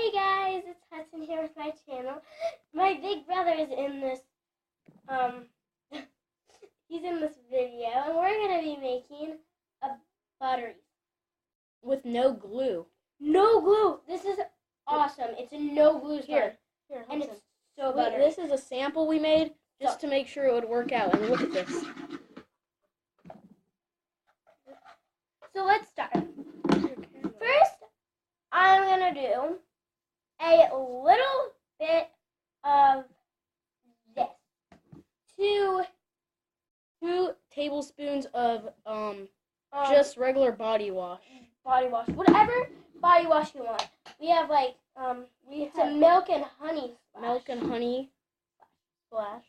Hey guys, it's Hudson here with my channel. My big brother is in this, he's in this video, and we're going to be making a buttery. With no glue. No glue! This is awesome. It's a no glue slime. Here, And Hudson. it's so buttery. This is a sample we made just to make sure it would work out. And look at this. So let's start. First, I'm going to do a little bit of this. Two tablespoons of just regular body wash. Body wash. Whatever body wash you want. We have some milk and honey splash. Milk and honey splash.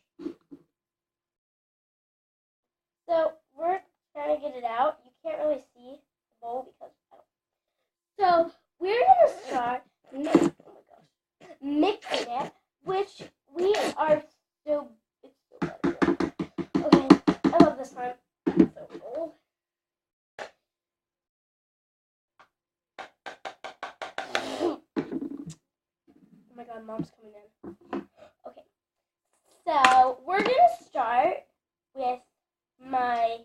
So we're trying to get it out. You can't really see the bowl because I don't. So we're gonna start mixing it, which we are so it's so better. Okay, I love this slime. It's so cool. Oh my god, Mom's coming in. Okay, so we're gonna start with my.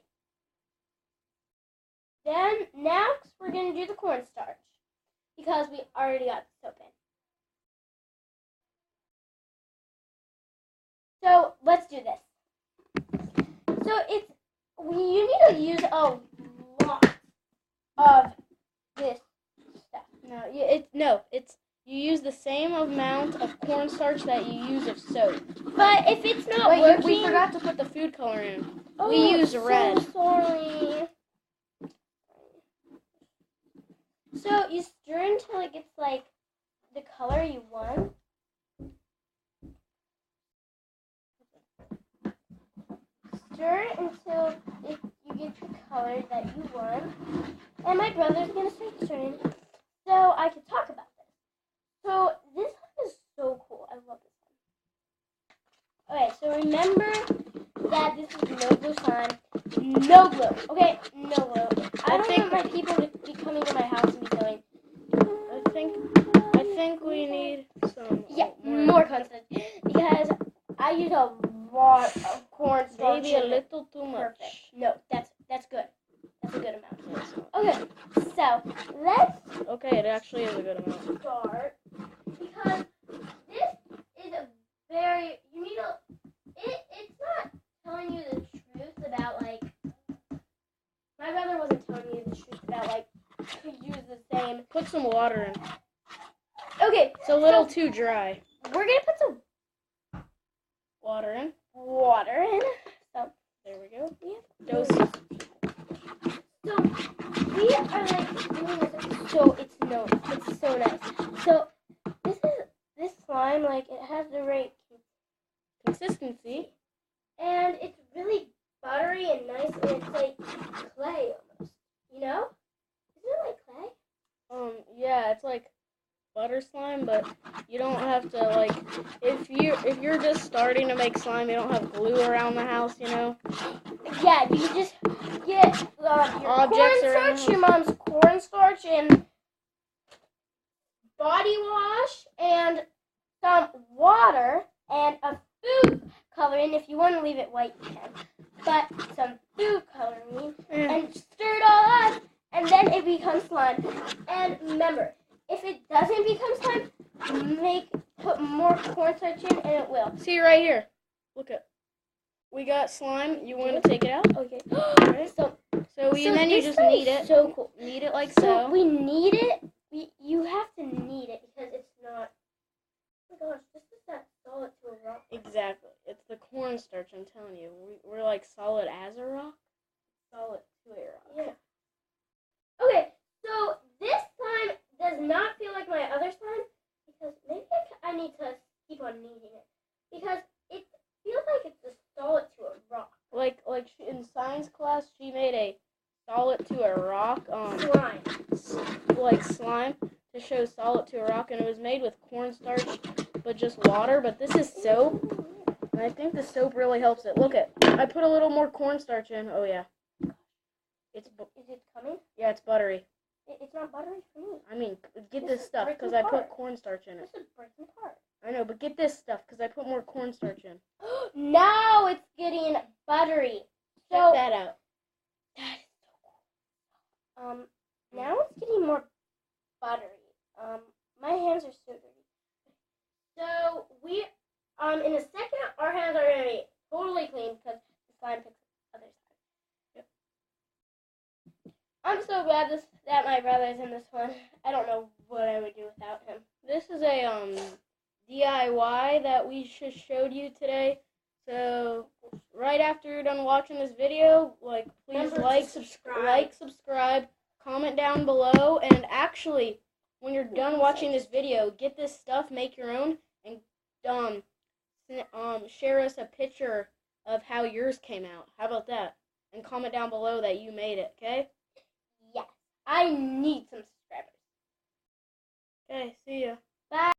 Then next we're gonna do the cornstarch because we already got the soap in. So let's do this. So you need to use a lot of this stuff. You use the same amount of cornstarch that you use of soap. But if it's not working, we forgot to put the food color in. Oh, we use red. So sorry. So you stir until it gets like the color you want. Stir until you get the color that you want. And my brother's going to start stirring so I can talk about this. So this one is so cool. I love this one. Okay, so remember that this is no glue slime. No glue. Okay, no glue. I don't want my people to be coming to my house and be going, I think we need some more content because I use a lot of cornstarch. Maybe a little too much. Perfect. No, that's good. That's a good amount. Okay, so let's it actually is a good amount. Start because this is a very it's not telling you the truth about my brother wasn't telling you the truth about to use the same. Put some water in. Okay, it's a little too dry. We're gonna put some water in. So there we go. Yeah. So we are doing this. So it's so nice. So this slime it has the right consistency, and it's really buttery and nice, and it's like clay almost. You know? Isn't it like clay? Yeah, it's like butter slime, but you don't have to if you're just starting to make slime, you don't have glue around the house, you know. Yeah, you just get your cornstarch, your mom's cornstarch, and body wash, and some water, and a food coloring. If you want to leave it white, you can. But some food coloring, and stir it all up, and then it becomes slime. And remember, if it doesn't become slime, put more cornstarch in, and it will. See right here. Look at. We got slime. You want to take it out? Okay. Right. Then you just knead it. So cool. Knead it like so. We knead it. You have to knead it because it's not. Oh my gosh, this is that solid to a rock. Exactly. It's the cornstarch. I'm telling you. We're like solid as a rock. Solid to a rock. Yeah. Okay. So this slime does not feel like my other slime because maybe I need to keep on kneading it because it feels like it's a solid to a rock. In science class, she made a solid to a rock slime to show solid to a rock, and it was made with cornstarch but just water. But this is soap, and I think the soap really helps it. Look I put a little more cornstarch in. Oh yeah. Is it coming? Yeah, it's buttery. It's not buttery for me. I mean, get This this is stuff breaking because I put apart. cornstarch in it. This is breaking apart. I know, but get this stuff because I put more cornstarch in. Now it's getting buttery. Check So that out. that is so cool. Now it's getting more buttery. My hands are so dirty. So we, in a second, our hands are gonna be totally clean because the slime picks the other side. Yep. I'm so glad that my brother's in this one. I don't know what I would do without him. This is a DIY that we just showed you today. So right after you're done watching this video, like please Remember to subscribe, comment down below, and actually when you're done watching this video, get this stuff, make your own, and share us a picture of how yours came out. How about that? And comment down below that you made it, okay? Yes. I need some subscribers. Okay, see ya. Bye.